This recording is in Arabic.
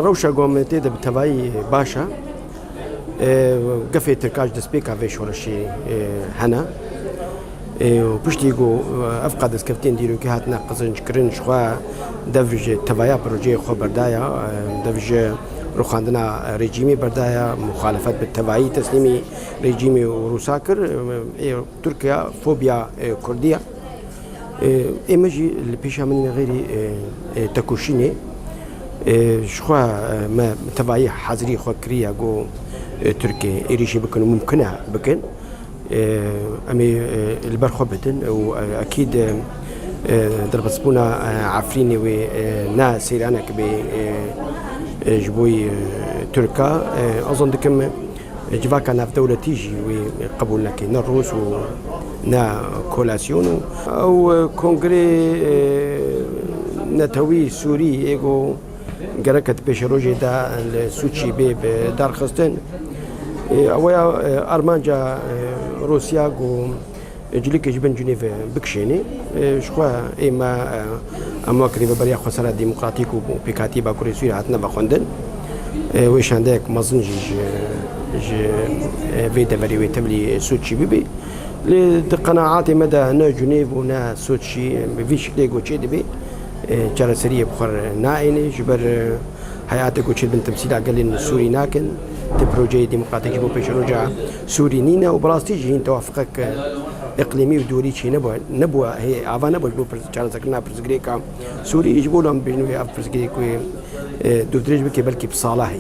روشا قومتي بتبعي باشا قفي تركاج دسبيكا في شورشي هنا وبشتي جو افقد سكفتين ديرو كي هات ناقصن شكرن شخوا دفج تبعيا بروجي خو بردايا دفج روخاندنا ريجيمي بردايا مخالفات بالتبعي تسليمي ريجيمي وروساكر تركيا فوبيا كردية إيماجي البيشا من غيري تكوشيني شخوا ما تبعي حزري خو كريا جو تركيا إيريشي بكن ممكنة بكن أمي البرخوبتن وأكيد ضربت سبونا عفريني ونا سيرانك بجبوي تركا أظن دكم جواكا ناف دولة تيجي وقبولنا كي نروس ونا كولاسيون أو كونغري نتوي سوري إيجو جركت بشروجي دا السوتشي بي بدار خستن أويا أرمانجا روسيا جو جليك جبن جنيف بكشيني شخوا إما أماكن بريا خسارة ديمقراطيك وبيكاتي باكوري سوريا عتنا بخندن ويش عندك مازن ج في دبري وتبلي سوتشي بيبي لقناعاتي مدى نا جنيف ونا سوتشي بفيش ليجو تشيد بي جرى سريع بخر نائني جبر حياتك وتشيد بنت تمثيل أقل سوري ناكن تبروجي ديمقراطيك بو بيشروجا سوري نينا وبلاستي جين توافقك اقليمي ودولي شي نبوا هي افانا بو جرى سكنا برزغريكا سوري يجبوا لهم بينو برزغريك دو دريج بكي بلكي بصالحي